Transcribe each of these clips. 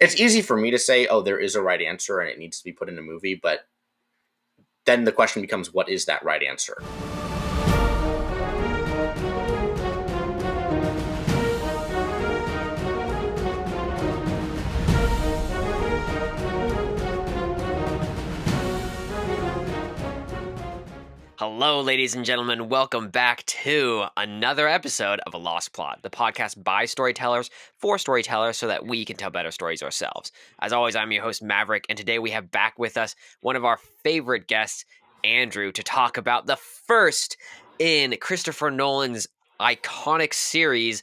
it's easy for me to say, oh, there is a right answer and it needs to be put in a movie, but then the question becomes, what is that right answer? Hello, ladies and gentlemen. Welcome back to another episode of A Lost Plot, the podcast by storytellers for storytellers so that we can tell better stories ourselves. As always, I'm your host, Maverick, and today we have back with us one of our favorite guests, Andrew, to talk about the first in Christopher Nolan's iconic series,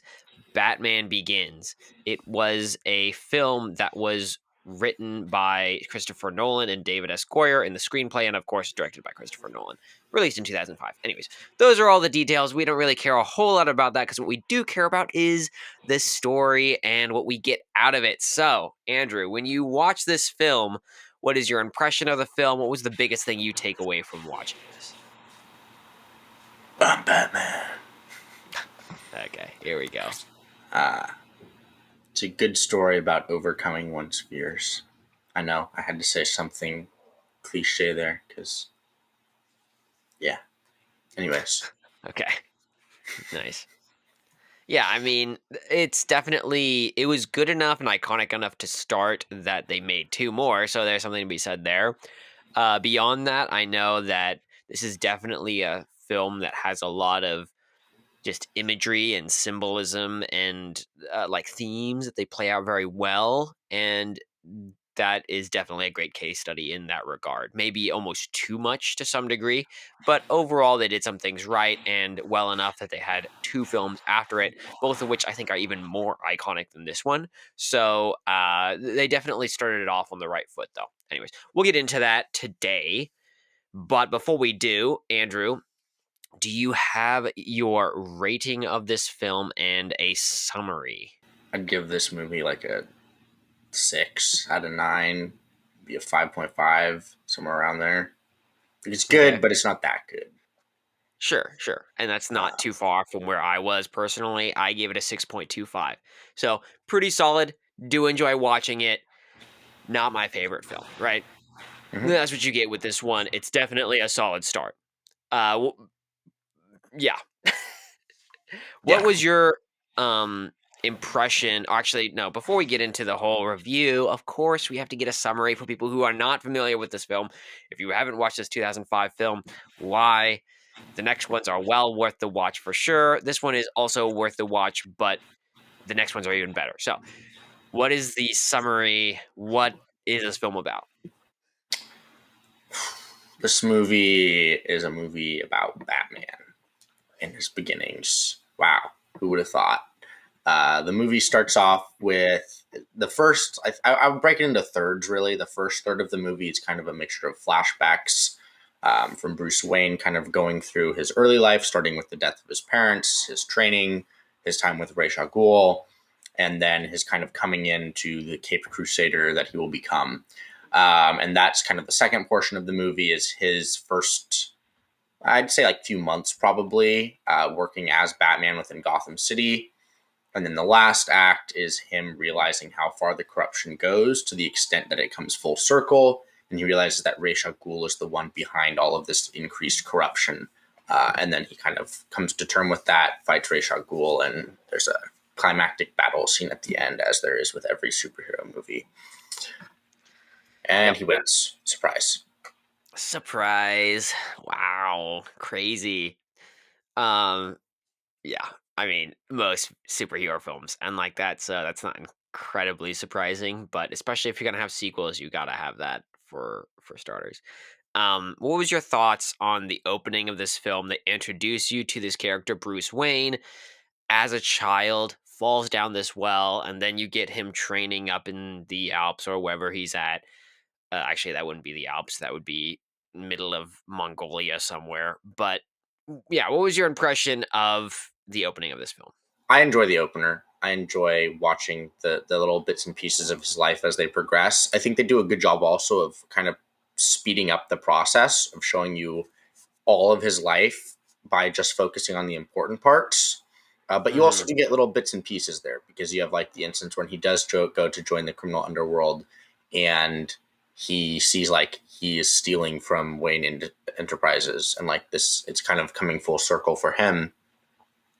Batman Begins. It was a film that was written by Christopher Nolan and David S. Goyer in the screenplay, and of course directed by Christopher Nolan, released in 2005. Anyways, those are all the details. We don't really care a whole lot about that because what we do care about is the story and what we get out of it. So, Andrew, when you watch this film, what is your impression of the film? What was the biggest thing you take away from watching this? I'm Batman. Okay, here we go. It's a good story about overcoming one's fears. I know, I had to say something cliche there, because, yeah. Anyways. Okay, nice. Yeah, I mean, it's definitely, it was good enough and iconic enough to start that they made two more, so there's something to be said there. Beyond that, I know that this is definitely a film that has a lot of just imagery and symbolism and like themes that they play out very well, and that is definitely a great case study in that regard. Maybe almost too much to some degree, but overall they did some things right and well enough that they had two films after it, both of which I think are even more iconic than this one. So they definitely started it off on the right foot, though. Anyways, we'll get into that today. But before we do, Andrew, do you have your rating of this film and a summary? I'd give this movie like a 6 out of 9, be a 5.5, somewhere around there. It's good, but it's not that good. Sure. And that's not too far from where I was personally. I gave it a 6.25. So pretty solid. Do enjoy watching it. Not my favorite film, right? Mhm. That's what you get with this one. It's definitely a solid start. Yeah. What was your impression? Actually, no, before we get into the whole review, of course, we have to get a summary for people who are not familiar with this film. If you haven't watched this 2005 film, why? The next ones are well worth the watch for sure. This one is also worth the watch, but the next ones are even better. So, what is the summary? What is this film about? This movie is a movie about Batman in his beginnings. Wow, who would have thought? The movie starts off with the first, I would break it into thirds, really. The first third of the movie is kind of a mixture of flashbacks from Bruce Wayne kind of going through his early life, starting with the death of his parents, his training, his time with Ras Al Ghul, and then his kind of coming into the Caped Crusader that he will become. And that's kind of the second portion of the movie, is his first, I'd say like few months probably, working as Batman within Gotham City. And then the last act is him realizing how far the corruption goes, to the extent that it comes full circle. And he realizes that Ras Al Ghul is the one behind all of this increased corruption. And then he kind of comes to term with that, fights Ras Al Ghul, and there's a climactic battle scene at the end, as there is with every superhero movie. And he wins. Surprise. Wow. Crazy. Yeah. I mean, most superhero films and like that, so that's not incredibly surprising, but especially if you're gonna have sequels, you gotta have that for starters. What was your thoughts on the opening of this film that introduced you to this character, Bruce Wayne, as a child, falls down this well, and then you get him training up in the Alps or wherever he's at? Actually, that wouldn't be the Alps; that would be middle of Mongolia somewhere. But yeah, what was your impression of the opening of this film? I enjoy the opener. I enjoy watching the little bits and pieces of his life as they progress. I think they do a good job also of kind of speeding up the process of showing you all of his life by just focusing on the important parts. But you also Mm-hmm. do get little bits and pieces there because you have like the instance when he does go to join the criminal underworld, and he sees like he is stealing from Enterprises, and like this, it's kind of coming full circle for him.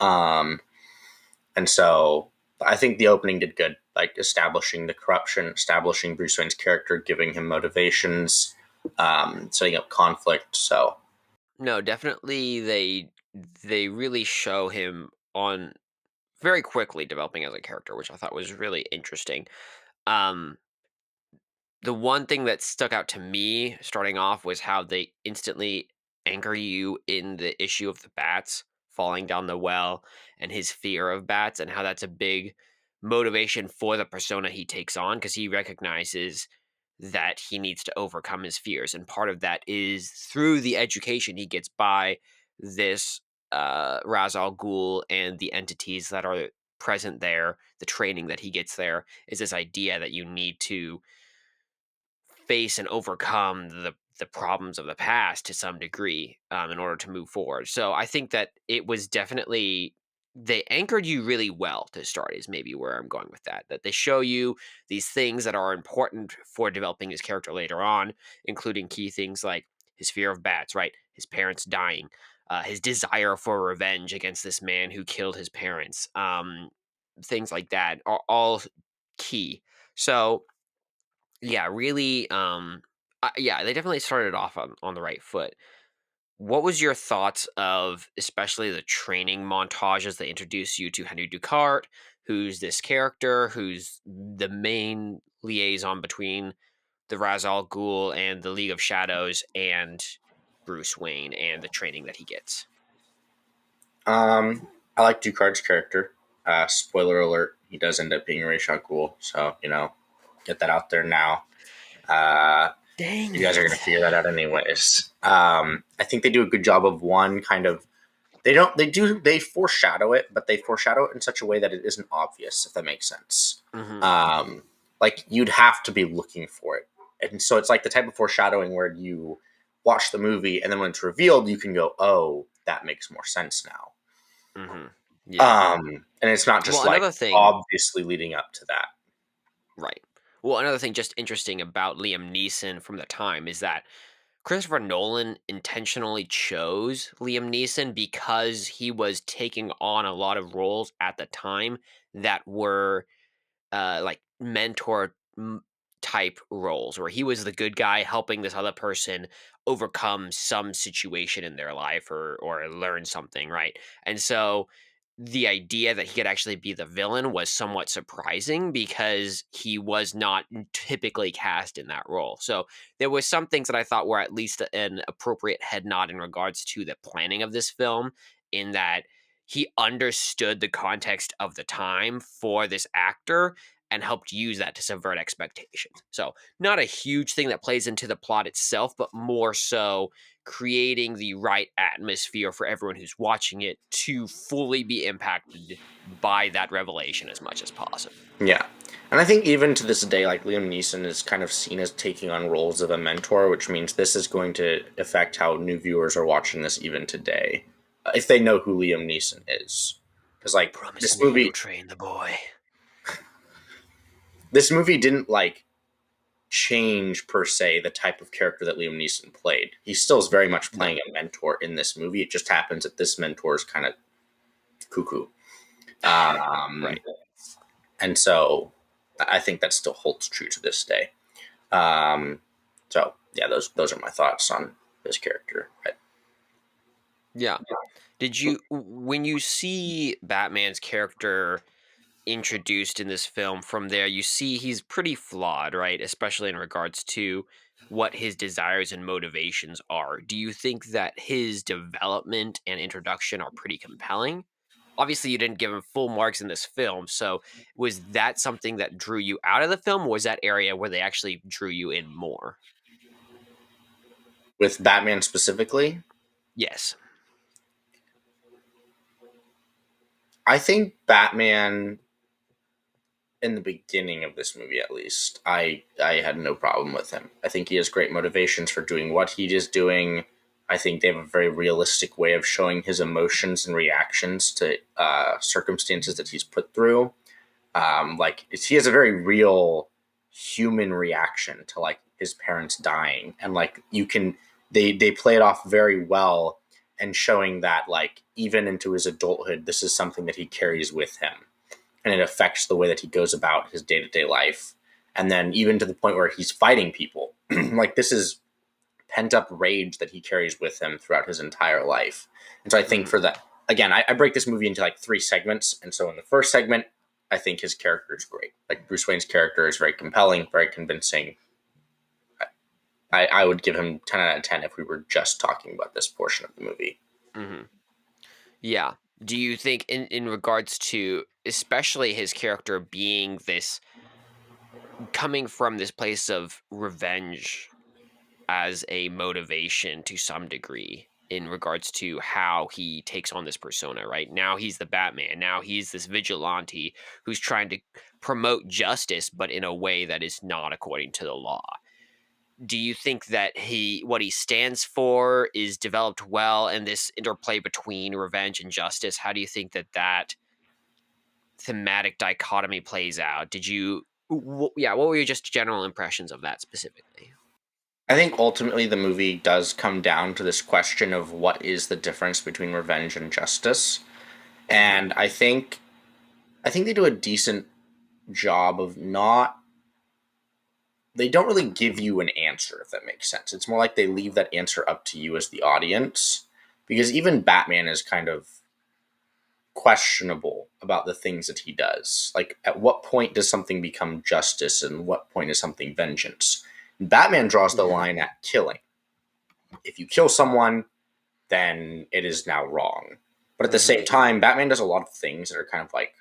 Um, and so I think the opening did good, like establishing the corruption, establishing Bruce Wayne's character, giving him motivations, setting up conflict. So No, definitely they really show him on very quickly developing as a character, which I thought was really interesting. Um, the one thing that stuck out to me starting off was how they instantly anchor you in the issue of the bats falling down the well and his fear of bats, and how that's a big motivation for the persona he takes on, because he recognizes that he needs to overcome his fears, and part of that is through the education he gets by this Ras Al Ghul and the entities that are present there. The training that he gets there is this idea that you need to face and overcome the problems of the past to some degree, in order to move forward. So I think that it was definitely, they anchored you really well to start, is maybe where I'm going with that. That they show you these things that are important for developing his character later on, including key things like his fear of bats, right? His parents dying, his desire for revenge against this man who killed his parents. Things like that are all key. So yeah, really, yeah, they definitely started off on the right foot. What was your thoughts of especially the training montages that introduce you to Henry Ducart, who's this character, who's the main liaison between the Ras Al Ghul and the League of Shadows and Bruce Wayne, and the training that he gets? I like Ducard's character. Spoiler alert: he does end up being Ra's al Ghul. So get that out there now. Uh, Dang you guys are it. going to figure that out anyways. I think they do a good job of one kind of. They foreshadow it, but they foreshadow it in such a way that it isn't obvious, if that makes sense. Hmm. Um, like you'd have to be looking for it, and so it's like the type of foreshadowing where you watch the movie and then when it's revealed, you can go, "Oh, that makes more sense now." Hmm. Yeah. And it's not Well, just like another thing, obviously leading up to that. right. Well, another thing just interesting about Liam Neeson from the time is that Christopher Nolan intentionally chose Liam Neeson because he was taking on a lot of roles at the time that were like type roles, where he was the good guy helping this other person overcome some situation in their life, or learn something, right? And so the idea that he could actually be the villain was somewhat surprising, because he was not typically cast in that role. So there was some things that I thought were at least an appropriate head nod in regards to the planning of this film, in that he understood the context of the time for this actor and helped use that to subvert expectations. So, not a huge thing that plays into the plot itself, but more so creating the right atmosphere for everyone who's watching it to fully be impacted by that revelation as much as possible. Yeah. And I think even to this day, like Liam Neeson is kind of seen as taking on roles of a mentor, which means this is going to affect how new viewers are watching this even today, if they know who Liam Neeson is. Because like Promise me you'll train the boy. this movie didn't like change per se the type of character that Liam Neeson played. He still is very much No. playing a mentor in this movie. It just happens that this mentor is kind of cuckoo. Um, Right. and so I think that still holds true to this day. Um, so yeah, those are my thoughts on this character. Yeah. Did you, when you see Batman's character introduced in this film, from there you see he's pretty flawed, right? Especially in regards to what his desires and motivations are. Do you think that his development and introduction are pretty compelling? Obviously you didn't give him full marks in this film, so was that something that drew you out of the film, or was that area where they actually drew you in more? With Batman specifically, Yes. I think Batman in the beginning of this movie, at least, I had no problem with him. I think he has great motivations for doing what he is doing. I think they have a very realistic way of showing his emotions and reactions to circumstances that he's put through. He has a very real human reaction to like his parents dying, and like you can they play it off very well, and showing that like even into his adulthood, this is something that he carries with him, and it affects the way that he goes about his day to day life, and then even to the point where he's fighting people. Like this is pent up rage that he carries with him throughout his entire life. And so I think Mm-hmm. for that, again, I break this movie into like three segments. And so in the first segment, I think his character is great. Like Bruce Wayne's character is very compelling, very convincing. I would give him 10 out of 10 if we were just talking about this portion of the movie. Mm-hmm. Yeah. Do you think in regards to especially his character being this coming from this place of revenge as a motivation to some degree in regards to how he takes on this persona, right? Now he's the Batman. Now he's this vigilante who's trying to promote justice, but in a way that is not according to the law. Do you think that what he stands for is developed well, and this interplay between revenge and justice? How do you think that thematic dichotomy plays out? Yeah, what were your just general impressions of that specifically? I think ultimately the movie does come down to this question of what is the difference between revenge and justice. Mm-hmm. And I think they do a decent job of not they don't really give you an answer, if that makes sense. It's more like they leave that answer up to you as the audience, because even Batman is kind of questionable about the things that he does. Like, at what point does something become justice, and what point is something vengeance? Batman draws the Mm-hmm. line at killing. If you kill someone, then it is now wrong. But at the Mm-hmm. same time, Batman does a lot of things that are kind of like,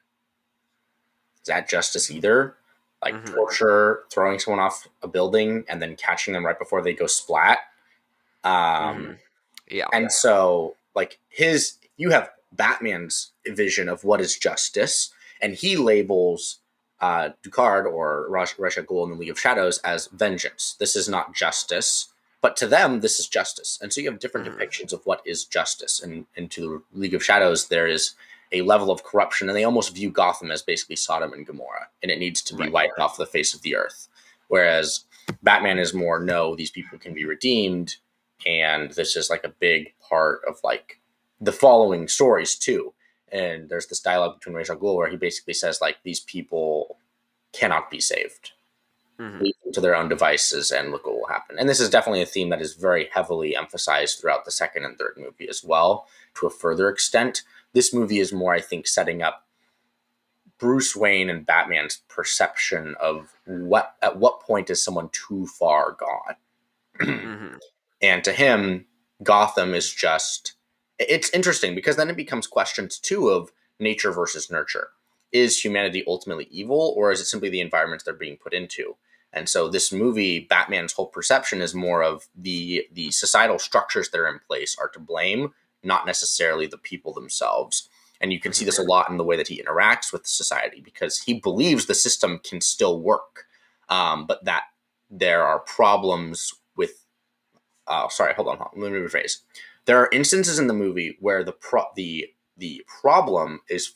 is that justice either? Like Mm-hmm. torture, throwing someone off a building, and then catching them right before they go splat. Mm-hmm. Um, Yeah. and so, like you have Batman's vision of what is justice, and he labels Ducart or Ras Al Ghul in the League of Shadows as vengeance. This is not justice, but to them, this is justice. And so you have different Mm-hmm. depictions of what is justice. And to the League of Shadows, there is a level of corruption, and they almost view Gotham as basically Sodom and Gomorrah, and it needs to be Right. wiped off the face of the earth. Whereas Batman is more, no, these people can be redeemed, and this is like a big part of like the following stories too. And there's this dialogue between Ra's al Ghul where he basically says like these people cannot be saved. Mm-hmm. Leave them to their own devices and look what will happen. And this is definitely a theme that is very heavily emphasized throughout the second and third movie as well, to a further extent. This movie is more, I think, setting up Bruce Wayne and Batman's perception of what at what point is someone too far gone. Mm-hmm. And to him, Gotham is just it's interesting because then it becomes questions too of nature versus nurture. Is humanity ultimately evil, or is it simply the environments they're being put into? And so this movie, Batman's whole perception is more of the societal structures that are in place are to blame, not necessarily the people themselves. And you can see Mm-hmm. this a lot in the way that he interacts with society, because he believes the system can still work, but that there are problems with sorry, hold on. Let me rephrase. There are instances in the movie where the problem is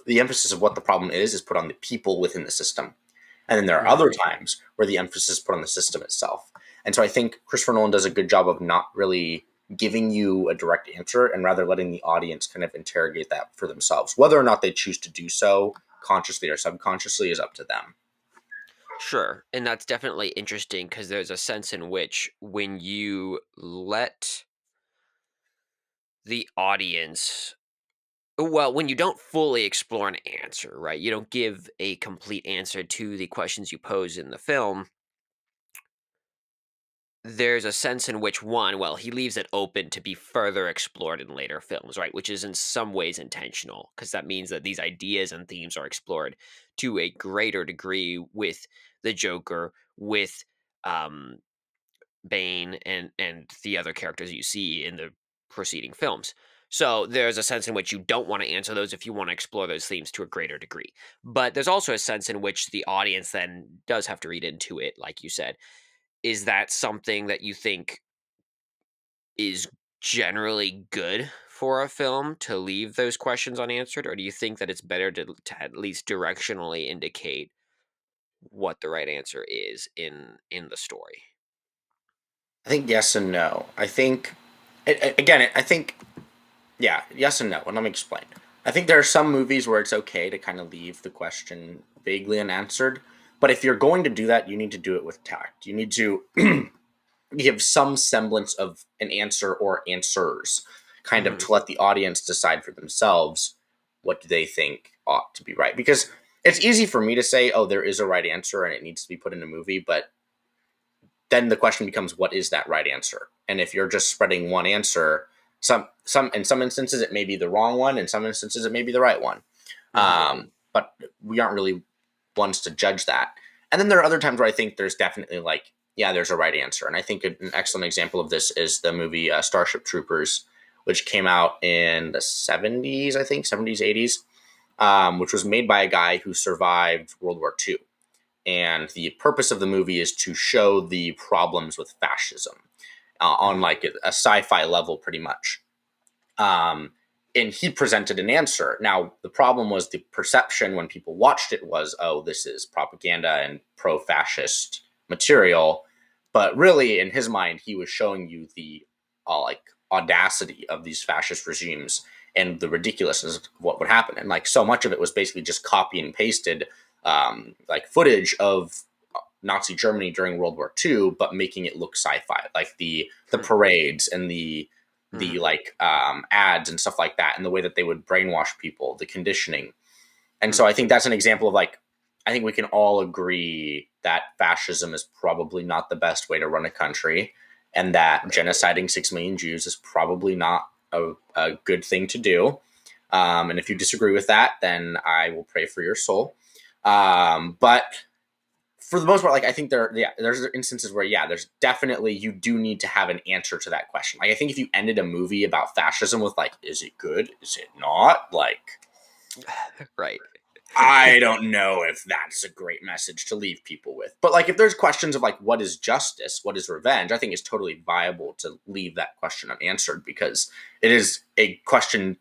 the emphasis of what the problem is put on the people within the system, and then there are Mm-hmm. other times where the emphasis is put on the system itself. And so I think Christopher Nolan does a good job of not really giving you a direct answer, and rather letting the audience kind of interrogate that for themselves. Whether or not they choose to do so consciously or subconsciously is up to them. Sure. And that's definitely interesting because there's a sense in which when you let the audience, well, when you don't fully explore an answer, right? You don't give a complete answer to the questions you pose in the film. There's a sense in which one, well, he leaves it open to be further explored in later films, right? Which is in some ways intentional because that means that these ideas and themes are explored to a greater degree with the Joker, with um, Bane, and the other characters you see in the preceding films. So there's a sense in which you don't want to answer those if you want to explore those themes to a greater degree. But there's also a sense in which the audience then does have to read into it, like you said. Is that something that you think is generally good for a film to leave those questions unanswered, or do you think that it's better to at least directionally indicate what the right answer is in the story? I think yes and no. I think again, I think yeah, yes and no. And let me explain. I think there are some movies where it's okay to kind of leave the question vaguely unanswered, but if you're going to do that, you need to do it with tact. You need to give some semblance of an answer or answers, kind of Hmm. to let the audience decide for themselves what do they think ought to be right. Because it's easy for me to say, oh, there is a right answer and it needs to be put in a movie, but then the question becomes, what is that right answer? And if you're just spreading one answer, some in some instances it may be the wrong one, in some instances it may be the right one. Hmm. But we aren't really ones to judge that. And then there are other times where I think there's definitely like, yeah, there's a right answer. And I think an excellent example of this is the movie Starship Troopers, which came out in the 70s, I think, 70s, 80s, which was made by a guy who survived World War II. And the purpose of the movie is to show the problems with fascism on Hmm. like a sci-fi level, pretty much. Um, and he presented an answer. Now, the problem was the perception when people watched it was, oh, this is propaganda and pro-fascist material. But really, in his mind, he was showing you the like audacity of these fascist regimes and the ridiculousness of what would happen. And like so much of it was basically just copy and pasted like footage of Nazi Germany during World War II, but making it look sci-fi, like the parades and the Hmm. like ads and stuff like that, and the way that they would brainwash people, the conditioning. And so Hmm. I think that's an example of like, I think we can all agree that fascism is probably not the best way to run a country, and that Right. genociding 6 million Jews is probably not a good thing to do. And if you disagree with that, then I will pray for your soul. But for the most part, like I think there's instances where there's definitely you do need to have an answer to that question. Like I think if you ended a movie about fascism with like, is it good? Is it not? Like Right. I don't know if that's a great message to leave people with. But like if there's questions of like what is justice, what is revenge, I think it's totally viable to leave that question unanswered because it is a question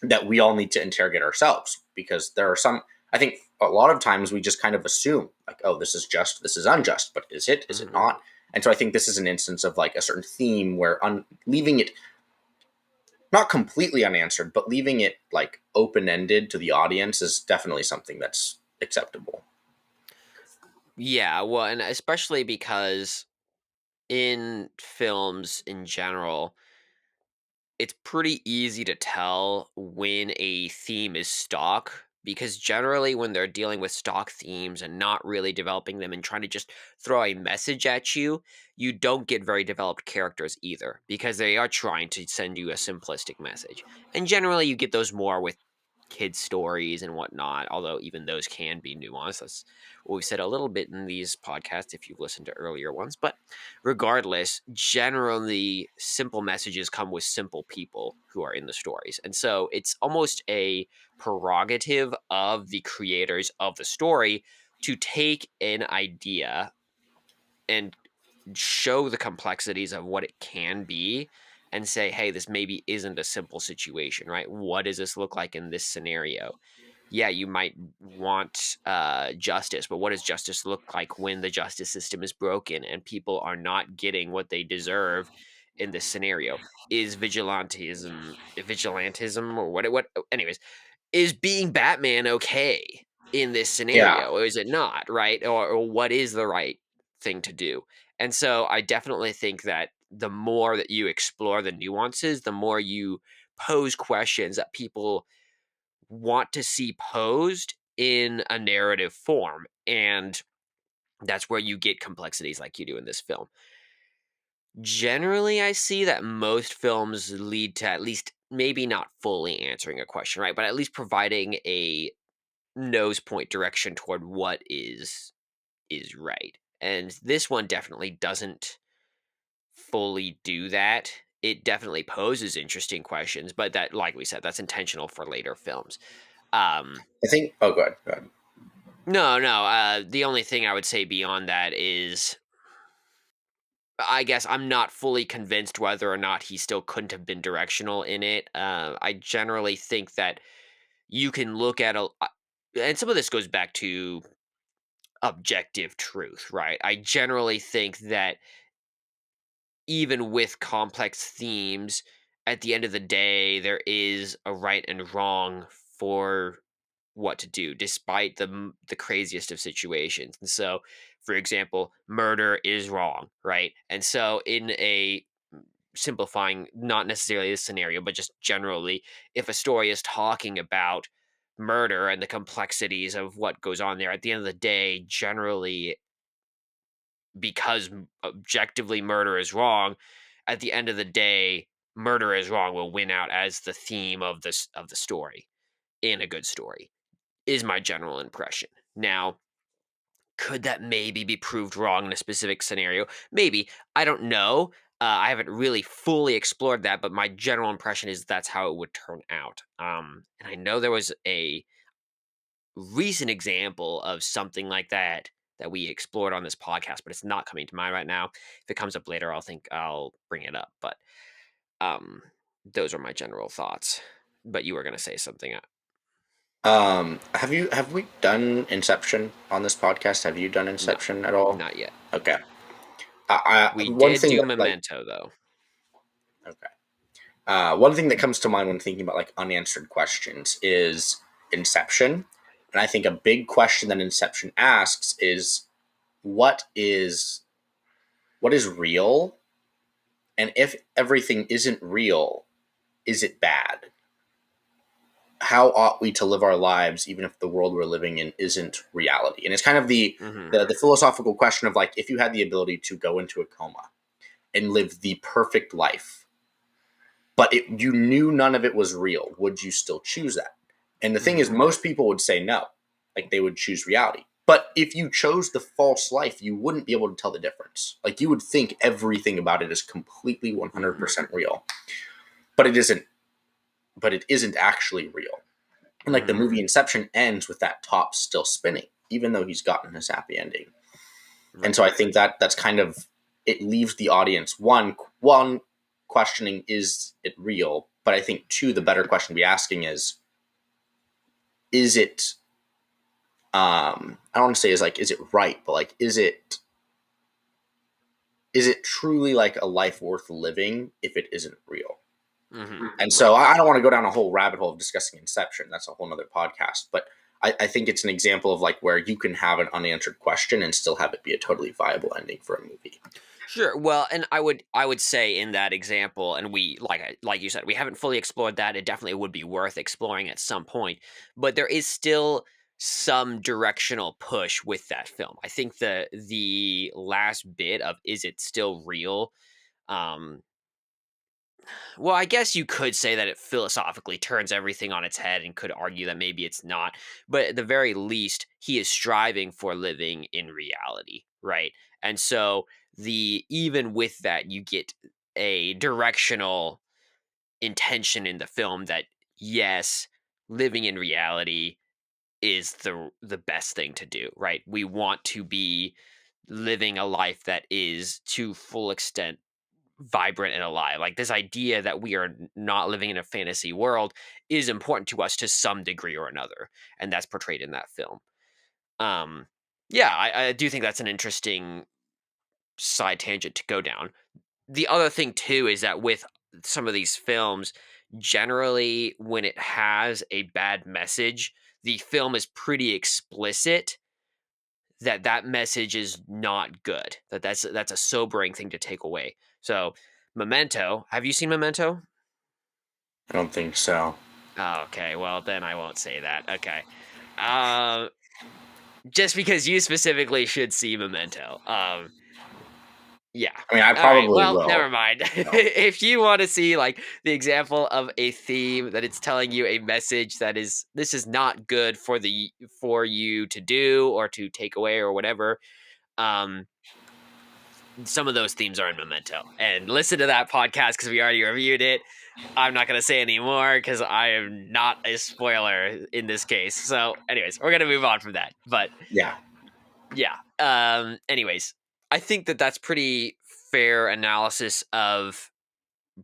that we all need to interrogate ourselves because there are some I think a lot of times we just kind of assume like, oh, this is just, this is unjust, but is it Hmm. not? And so I think this is an instance of like a certain theme where leaving it not completely unanswered, but leaving it like open ended to the audience is definitely something that's acceptable. Yeah, well, and especially because in films in general, it's pretty easy to tell when a theme is stock because generally when they're dealing with stock themes and not really developing them and trying to just throw a message at you, you don't get very developed characters either because they are trying to send you a simplistic message. And generally you get those more with kids stories and whatnot, although even those can be nuanced. That's what we've said a little bit in these podcasts if you've listened to earlier ones. But regardless, generally simple messages come with simple people who are in the stories. And so it's almost a prerogative of the creators of the story to take an idea and show the complexities of what it can be and say, hey, this maybe isn't a simple situation, right? What does this look like in this scenario? Yeah, you might want justice, but what does justice look like when the justice system is broken and people are not getting what they deserve in this scenario? Is vigilantism, or what? Anyways, is being Batman okay in this Yeah. scenario, or is it not, right? Or what is the right thing to do? And so I definitely think that the more that you explore the nuances, the more you pose questions that people want to see posed in a narrative form. And that's where you get complexities like you do in this film. Generally, I see that most films lead to at least maybe not fully answering a question, right? But at least providing a nose point direction toward what is right. And this one definitely doesn't fully do that. It definitely poses interesting questions, but that, like we said, that's intentional for later films. Um, I think oh good, good. no, no. The only thing I would say beyond that is I guess I'm not fully convinced whether or not he still couldn't have been directional in it. I generally think that you can look at and some of this goes back to objective truth, right? I generally think that even with complex themes, at the end of the day, there is a right and wrong for what to do, despite the craziest of situations. And so, for example, murder is wrong, right? And so, in a simplifying, not necessarily this scenario, but just generally, if a story is talking about murder and the complexities of what goes on there, at the end of the day, generally, because objectively murder is wrong, at the end of the day, murder is wrong will win out as the theme of the story in a good story, is my general impression. Now, could that maybe be proved wrong in a specific scenario? Maybe. I don't know. I haven't really fully explored that, but my general impression is that's how it would turn out. And I know there was a recent example of something like that we explored on this podcast, but it's not coming to mind right now. If it comes up later, I'll bring it up. But um, those are my general thoughts. But you were going to say something. Have we done Inception on this podcast? Have you done No, Inception at all? not yet. Okay. We One did thing do that like Memento, though. okay. One thing that comes to mind when thinking about like unanswered questions is Inception, and I think a big question that Inception asks is what is what is real, and if everything isn't real, is it bad? How ought we to live our lives even if the world we're living in isn't reality? And it's kind of Hmm. the philosophical question of like if you had the ability to go into a coma and live the perfect life, but you knew none of it was real, would you still choose that? And the thing is, Hmm. most people would say no, like they would choose reality. But if you chose the false life, you wouldn't be able to tell the difference. Like you would think everything about it is completely Hmm. 100% real, but it isn't. But it isn't actually real. And like the Hmm. movie Inception ends with that top still spinning, even though he's gotten his happy ending. And Right. so I think that that's kind of it leaves the audience one questioning is it real, but I think two the better question to be asking is it I don't want to say is it right, but like is it truly like a life worth living if it isn't real? Hmm. And so Right. I don't want to go down a whole rabbit hole of discussing Inception. That's a whole nother podcast. But I think it's an example of like where you can have an unanswered question and still have it be a totally viable ending for a movie. Sure. Well, and I would say in that example, and we like you said, we haven't fully explored that. It definitely would be worth exploring at some point, but there is still some directional push with that film. I think the last bit of is it still real? Um, well, I guess you could say that it philosophically turns everything on its head and could argue that maybe it's not. But at the very least, he is striving for living in reality, right? And so the even with that, you get a directional intention in the film that yes, living in reality is the best thing to do, right? We want to be living a life that is to full extent vibrant and alive. Like this idea that we are not living in a fantasy world is important to us to some degree or another, and that's portrayed in that film. Um, yeah, I do think that's an interesting side tangent to go down. The other thing too is that with some of these films, generally when it has a bad message, the film is pretty explicit that that message is not good. That's a sobering thing to take away. So, Memento, have you seen Memento? I don't think so. Oh, okay, well then I won't say that. Okay. Um just because you specifically should see Memento. Yeah. I mean, I All right. probably Well, will. never mind. You know. If you want to see like the example of a theme that it's telling you a message that is this is not good for you to do or to take away or whatever, um some of those themes are in Memento. And listen to that podcast because we already reviewed it. I'm not going to say any more because I am not a spoiler in this case. So, anyways, we're going to move on from that. But Yeah. yeah. Anyways, I think that that's pretty fair analysis of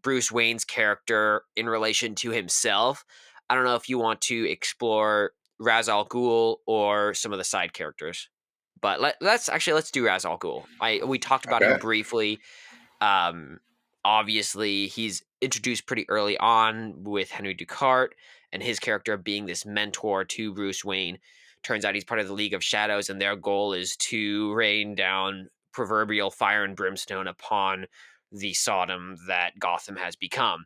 Bruce Wayne's character in relation to himself. I don't know if you want to explore Ras Al Ghul or some of the side characters, but let's do Ras Al Ghul. We talked about him Okay. briefly. Um, Obviously, he's introduced pretty early on with Henry Ducart and his character being this mentor to Bruce Wayne. Turns out he's part of the League of Shadows, and their goal is to rain down proverbial fire and brimstone upon the Sodom that Gotham has become.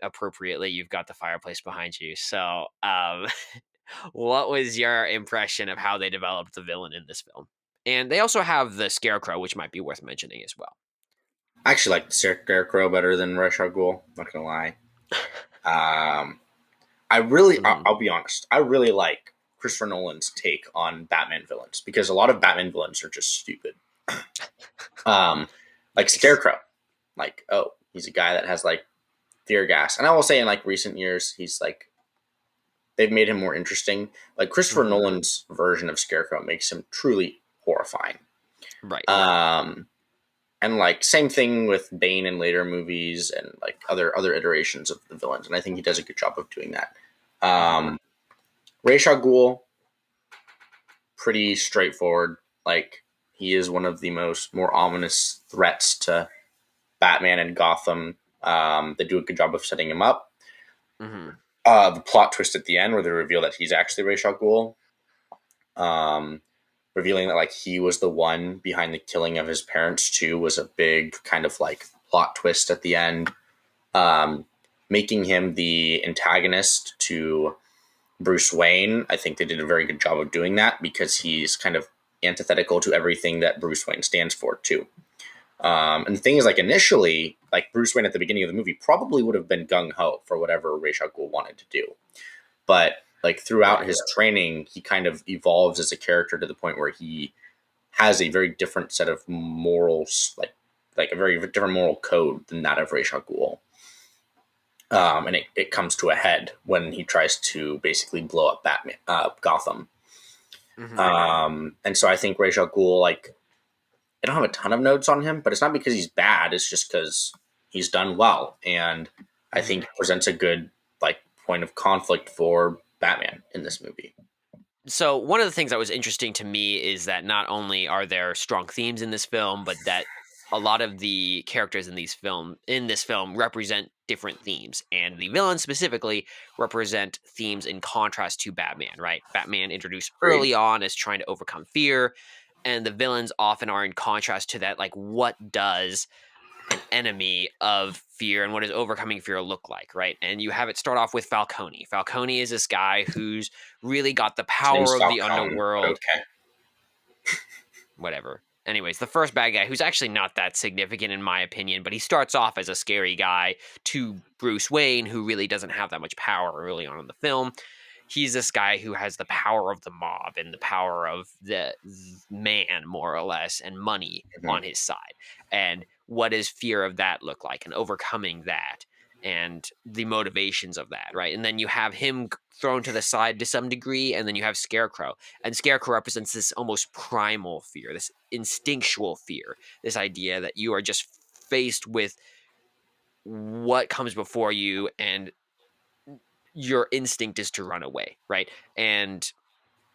Appropriately, you've got the fireplace behind you. So, what was your impression of how they developed the villain in this film? And they also have the Scarecrow, which might be worth mentioning as well. I actually like the Scarecrow better than Ra's al Ghul. Not gonna lie. Um, Mhm. I'll be honest. I really like Christopher Nolan's take on Batman villains because a lot of Batman villains are just stupid. Um, like Nice. Scarecrow, like he's a guy that has like tear gas, and I will say in like recent years he's like they've made him more interesting. Like Christopher Mhm. Nolan's version of Scarecrow makes him truly horrifying. Right. Um, and like same thing with Bane in later movies and like other iterations of the villains, and I think he does a good job of doing that. Mhm. Ra's al Ghul, pretty straightforward. Like he is one of the more ominous threats to Batman and Gotham. They do a good job of setting him up. Mhm. The plot twist at the end, where they reveal that he's actually Ra's al Ghul, um, revealing that like he was the one behind the killing of his parents too, was a big kind of like plot twist at the end. Um, Making him the antagonist to Bruce Wayne, I think they did a very good job of doing that because he's kind of antithetical to everything that Bruce Wayne stands for too. And the thing is, like initially, like Bruce Wayne at the beginning of the movie probably would have been gung ho for whatever Ra's al Ghul wanted to do, but like throughout Right. his training, he kind of evolves as a character to the point where he has a very different set of morals, like a very different moral code than that of Ra's al Ghul. And it comes to a head when he tries to basically blow up Batman, Gotham. Mhm. And so I think Ra's al Ghul, like, I don't have a ton of notes on him, but it's not because he's bad. It's just because he's done well, and I think Mhm. it presents a good like point of conflict for Batman in this movie. So one of the things that was interesting to me is that not only are there strong themes in this film, but that a lot of the characters in this film represent different themes, and the villains specifically represent themes in contrast to Batman. Right? Batman introduced Agreed. early on as trying to overcome fear, and the villains often are in contrast to that. Like, what does an enemy of fear and what does overcoming fear look like, right? And you have it start off with Falcone. Falcone is this guy who's really got the His name's power of the Falcone, but underworld, okay. whatever. Anyways, the first bad guy, who's actually not that significant in my opinion, but he starts off as a scary guy to Bruce Wayne, who really doesn't have that much power early on in the film. He's this guy who has the power of the mob and the power of the man, more or less, and money Mhm. on his side. And what does fear of that look like, and overcoming that, and the motivations of that, right? And then you have him thrown to the side to some degree, and then you have Scarecrow. And Scarecrow represents this almost primal fear, this instinctual fear, this idea that you are just faced with what comes before you, and your instinct is to run away, right? And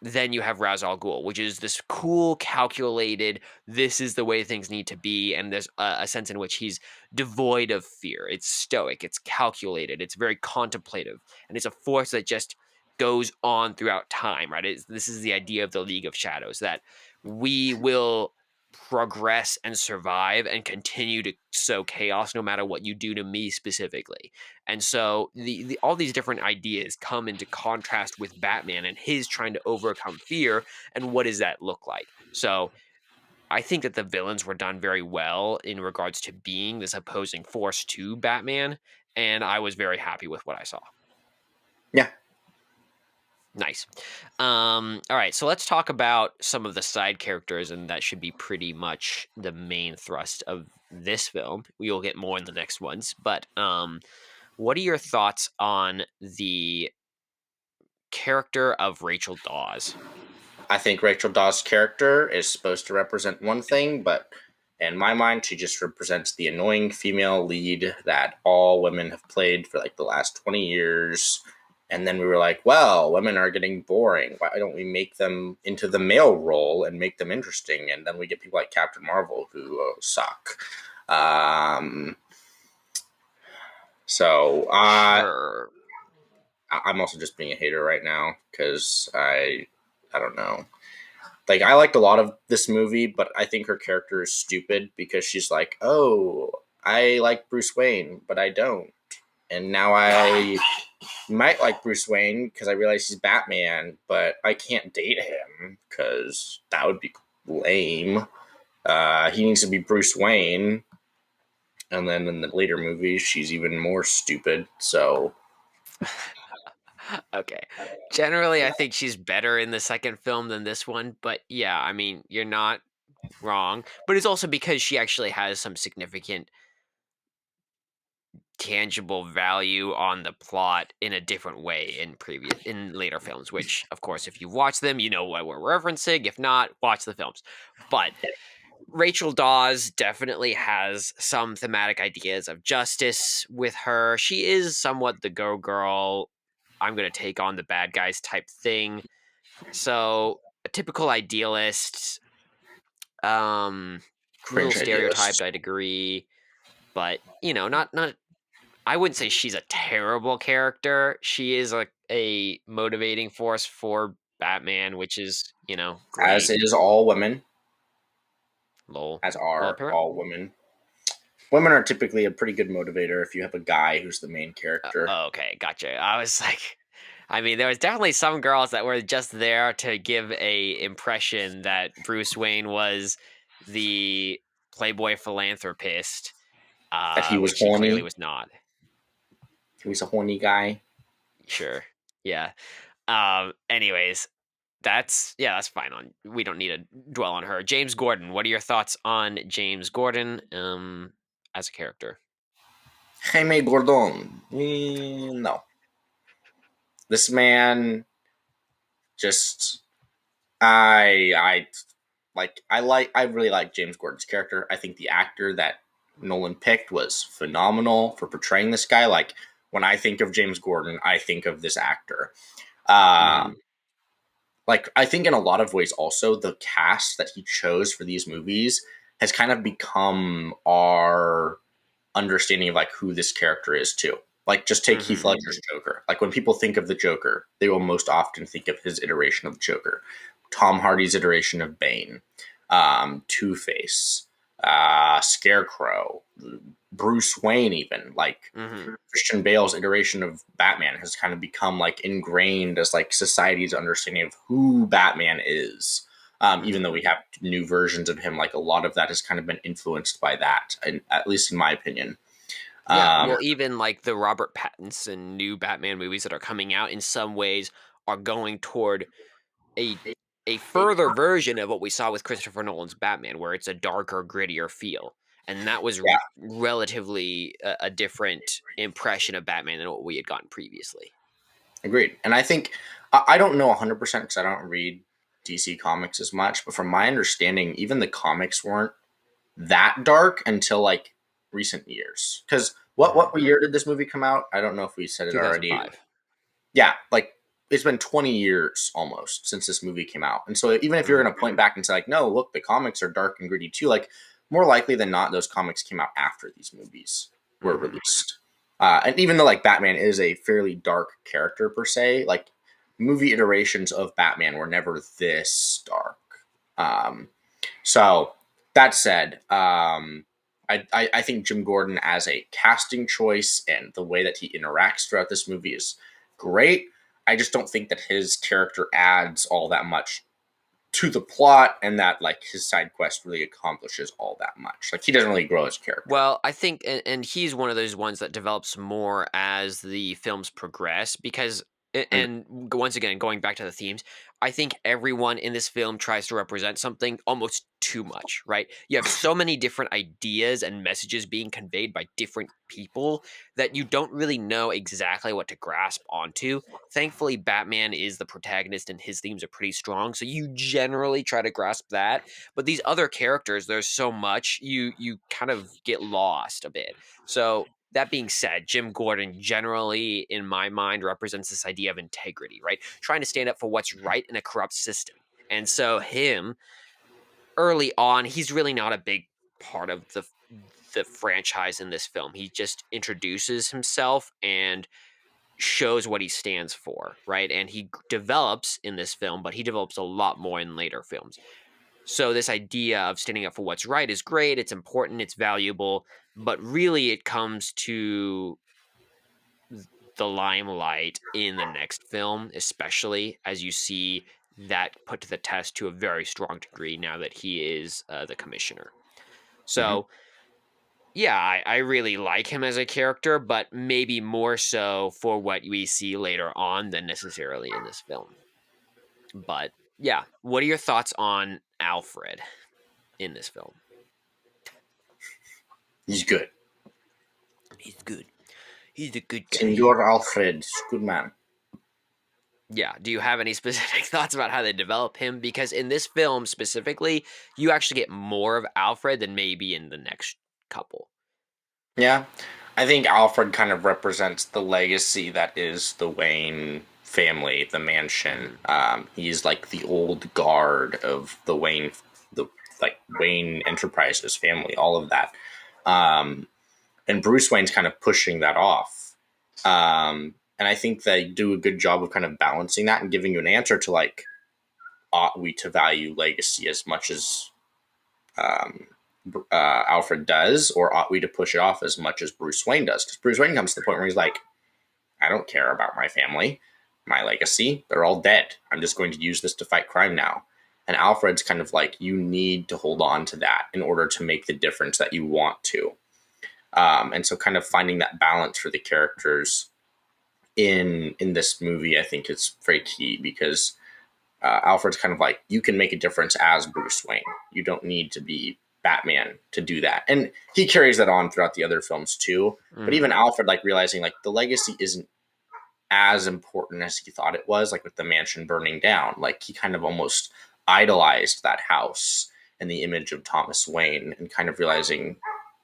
then you have Ras Al Ghul, which is this cool, calculated, this is the way things need to be. And there's a sense in which he's devoid of fear. It's stoic, it's calculated, it's very contemplative, and it's a force that just goes on throughout time, right? This is the idea of the League of Shadows, that we will progress and survive and continue to sow chaos no matter what you do to me specifically. And so all these different ideas come into contrast with Batman and his trying to overcome fear, and what does that look like? So I think that the villains were done very well in regards to being this opposing force to Batman, and I was very happy with what I saw. Yeah, Nice. All right, so let's talk about some of the side characters, and that should be pretty much the main thrust of this film. We'll get more in the next ones, but what are your thoughts on the character of Rachel Dawes? I think Rachel Dawes' character is supposed to represent one thing, but In my mind, she just represents the annoying female lead that all women have played for like the last 20 years. And then we were like, well, women are getting boring. Why don't we make them into the male role and make them interesting? And then we get people like Captain Marvel who suck. Um, so Sure. I'm also just being a hater right now because I don't know. Like I liked a lot of this movie, but I think her character is stupid because she's like, "Oh, I like Bruce Wayne, but I don't." And now I might like Bruce Wayne because I realize he's Batman, but I can't date him because that would be lame. He needs to be Bruce Wayne, and then in the later movies, she's even more stupid. So Okay. Generally, I think she's better in the second film than this one, but yeah, I mean, you're not wrong. But it's also because she actually has some significant tangible value on the plot in a different way in later films, which of course if you've watched them, you know what we're referencing. If not, watch the films. But Rachel Dawes definitely has some thematic ideas of justice with her. She is somewhat the go girl, I'm going to take on the bad guys type thing. So, a typical idealist, um, a little cringe stereotyped, idealist. I'd agree, but not I wouldn't say she's a terrible character. She is a motivating force for Batman, which is, As great. is all women, Lol. as Well, are all women. Women are typically a pretty good motivator if you have a guy who's the main character. oh, okay, gotcha. I was like, I mean, there was definitely some girls that were just there to give a impression that Bruce Wayne was the playboy philanthropist, That he was which he clearly horny. was not. He was a horny guy. Sure. Yeah. Anyways, that's fine. We don't need to dwell on her. James Gordon. What are your thoughts on James Gordon as a character? Jaime Gordon. No. This man just I really like James Gordon's character. I think the actor that Nolan picked was phenomenal for portraying this guy. Like when I think of James Gordon, I think of this actor. Mm-hmm. Like I think in a lot of ways also the cast that he chose for these movies has kind of become our understanding of like who this character is too. Like just take Heath Mm-hmm. Ledger's Joker. Like when people think of the Joker, they will most often think of his iteration of the Joker. Tom Hardy's iteration of Bane, Two Face, Scarecrow, Bruce Wayne, even like Mm-hmm. Christian Bale's iteration of Batman has kind of become like ingrained as like society's understanding of who Batman is. Even though Mm-hmm. we have new versions of him, like a lot of that has kind of been influenced by that, and at least in my opinion. Yeah, Um, well, even like the Robert Pattinson new Batman movies that are coming out, in some ways, are going toward a a further version of what we saw with Christopher Nolan's Batman, where it's a darker, grittier feel, and that was yeah, relatively a different impression of Batman than what we had gotten previously. agreed. And I think I don't know 100% because I don't read DC comics as much, but from my understanding, even the comics weren't that dark until like recent years. Because Hmm. what year did this movie come out? I don't know if we said it already. 2005. Yeah, like it's been 20 years almost since this movie came out. And so even if you're Hmm. going to point back and say like, no, look, the comics are dark and gritty too, like more likely than not, those comics came out after these movies were Hmm. released. And even though like Batman is a fairly dark character per se, like movie iterations of Batman were never this dark. Um, so that said, I think Jim Gordon as a casting choice and the way that he interacts throughout this movie is great. I just don't think that his character adds all that much to the plot and that like his side quest really accomplishes all that much. Like he doesn't really grow his character. Well, I think, and he's one of those ones that develops more as the films progress because, And and once again, going back to the themes, I think everyone in this film tries to represent something almost too much, right? You have so many different ideas and messages being conveyed by different people that you don't really know exactly what to grasp onto. Thankfully, Batman is the protagonist and his themes are pretty strong, so you generally try to grasp that. But these other characters, there's so much you kind of get lost a bit. So that being said, Jim Gordon generally, in my mind, represents this idea of integrity, right? Trying to stand up for what's right in a corrupt system. And so, him, early on, he's really not a big part of the franchise in this film. He just introduces himself and shows what he stands for, right? And he develops in this film, but he develops a lot more in later films. So this idea of standing up for what's right is great, it's important, it's valuable, but really it comes to the limelight in the next film, especially as you see that put to the test to a very strong degree now that he is the commissioner. Mhm. So, yeah, I really like him as a character, but maybe more so for what we see later on than necessarily in this film. But yeah, what are your thoughts on Alfred in this film? He's good. He's good. He's a good guy. Senor Alfred, good man. Yeah. Do you have any specific thoughts about how they develop him? Because in this film specifically, you actually get more of Alfred than maybe in the next couple. Yeah, I think Alfred kind of represents the legacy that is the Wayne family, the mansion. Hmm. He's like the old guard of the like Wayne Enterprises family, all of that. Um, and Bruce Wayne's kind of pushing that off. And I think they do a good job of kind of balancing that and giving you an answer to like, ought we to value legacy as much as um, Alfred does, or ought we to push it off as much as Bruce Wayne does? Because Bruce Wayne comes to the point where he's like, I don't care about my family, my legacy. They're all dead. I'm just going to use this to fight crime now. And Alfred's kind of like, you need to hold on to that in order to make the difference that you want to. And so, kind of finding that balance for the characters in this movie, I think is very key because Alfred's kind of like, you can make a difference as Bruce Wayne. You don't need to be Batman to do that. And he carries that on throughout the other films too. But Hmm. even Alfred, like realizing like the legacy isn't as important as he thought it was, like with the mansion burning down. Like he kind of almost idolized that house and the image of Thomas Wayne and kind of realizing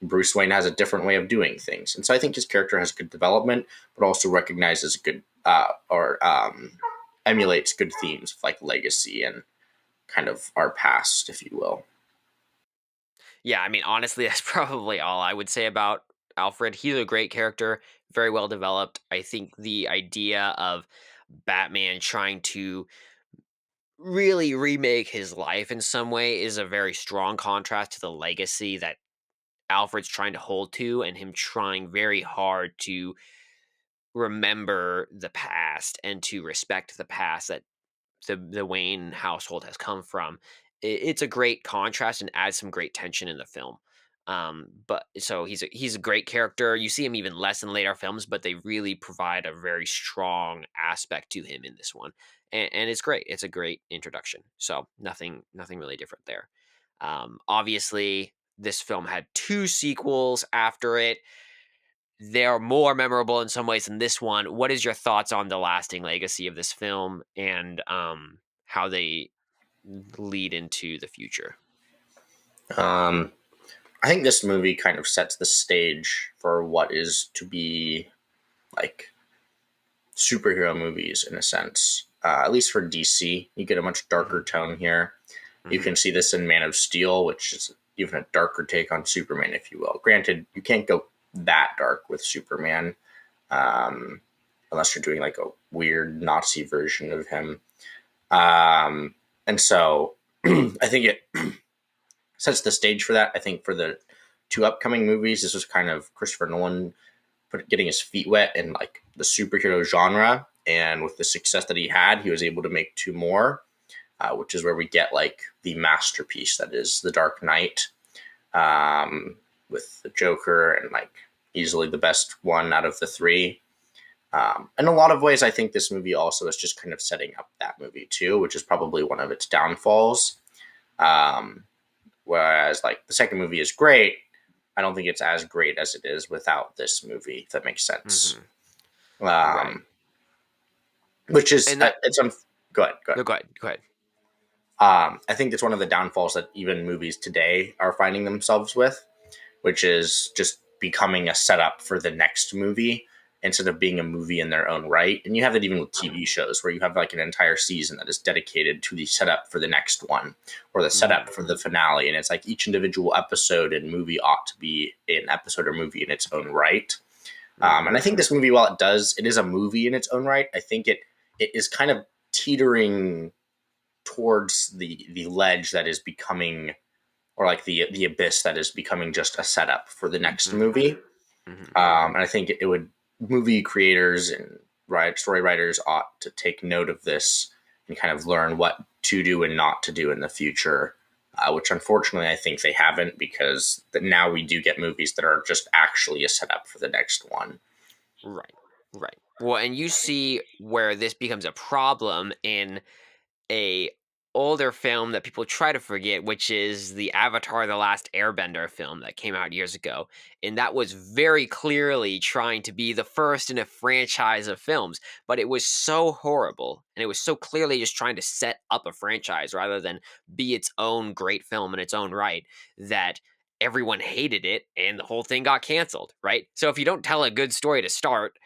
Bruce Wayne has a different way of doing things. And so I think his character has good development, but also recognizes good or emulates good themes of like legacy and kind of our past, if you will. Yeah, I mean, honestly, that's probably all I would say about Alfred. He's a great character, very well developed. I think the idea of Batman trying to really remake his life in some way is a very strong contrast to the legacy that Alfred's trying to hold to and him trying very hard to remember the past and to respect the past that the Wayne household has come from. It's a great contrast and adds some great tension in the film. But so he's a great character. You see him even less in later films, but they really provide a very strong aspect to him in this one, and it's great. It's a great introduction. So nothing really different there. Obviously, this film had two sequels after it. They're more memorable in some ways than this one. What is your thoughts on the lasting legacy of this film and how they lead into the future? Um, I think this movie kind of sets the stage for what is to be like superhero movies in a sense. At least for DC, you get a much darker Hmm. tone here. You Hmm. can see this in Man of Steel, which is even a darker take on Superman, if you will. Granted, you can't go that dark with Superman um, unless you're doing like a weird Nazi version of him. And so I think it sets the stage for that. I think for the two upcoming movies, this was kind of Christopher Nolan getting his feet wet in like the superhero genre, and with the success that he had, he was able to make two more, which is where we get like the masterpiece that is The Dark Knight, um, with the Joker and like easily the best one out of the three. In a lot of ways, I think this movie also is just kind of setting up that movie too, which is probably one of its downfalls. Um, Whereas, like, the second movie is great, I don't think it's as great as it is without this movie. If that makes sense. Mm-hmm. Right. Um, which is And that it's go ahead, go ahead. no, go ahead. Go ahead. I think it's one of the downfalls that even movies today are finding themselves with, which is just becoming a setup for the next movie instead of being a movie in their own right. And you have that even with TV shows where you have like an entire season that is dedicated to the setup for the next one or the setup Mm-hmm. for the finale. And it's like each individual episode and movie ought to be an episode or movie in its own right. Mm-hmm. And I think this movie, while it is a movie in its own right, I think it is kind of teetering towards the ledge that is becoming, or like the abyss that is becoming just a setup for the next Mm-hmm. movie. Mm-hmm. And I think it would, movie creators and story writers ought to take note of this and kind of learn what to do and not to do in the future. Which unfortunately I think they haven't, because now we do get movies that are just actually a setup for the next one. Right. Right. Well, and you see where this becomes a problem in a older film that people try to forget, which is the Avatar: The Last Airbender film that came out years ago. And that was very clearly trying to be the first in a franchise of films, but it was so horrible and it was so clearly just trying to set up a franchise rather than be its own great film in its own right, that everyone hated it and the whole thing got canceled, right? So if you don't tell a good story to start,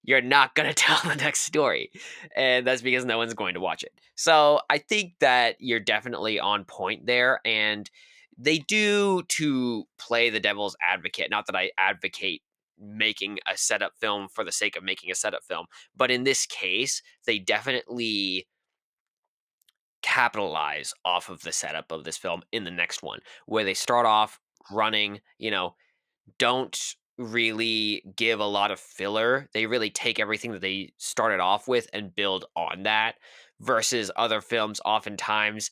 you're not going to tell the next story. And that's because no one's going to watch it. So I think that you're definitely on point there. And they do, to play the devil's advocate, not that I advocate making a setup film for the sake of making a setup film, but in this case, they definitely capitalize off of the setup of this film in the next one, where they start off running, don't really give a lot of filler. They really take everything that they started off with and build on that, versus other films oftentimes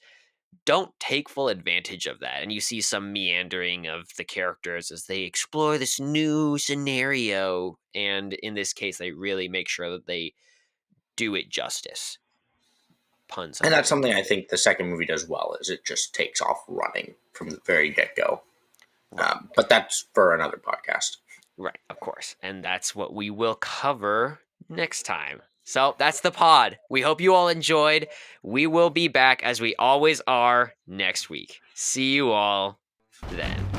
don't take full advantage of that. And you see some meandering of the characters as they explore this new scenario. And in this case, they really make sure that they do it justice. Puns And that's something unintended. I think the second movie does well, is it just takes off running from the very get-go. Right. But that's for another podcast. Right, of course. And that's what we will cover next time. So that's the pod. We hope you all enjoyed. We will be back as we always are next week. See you all then.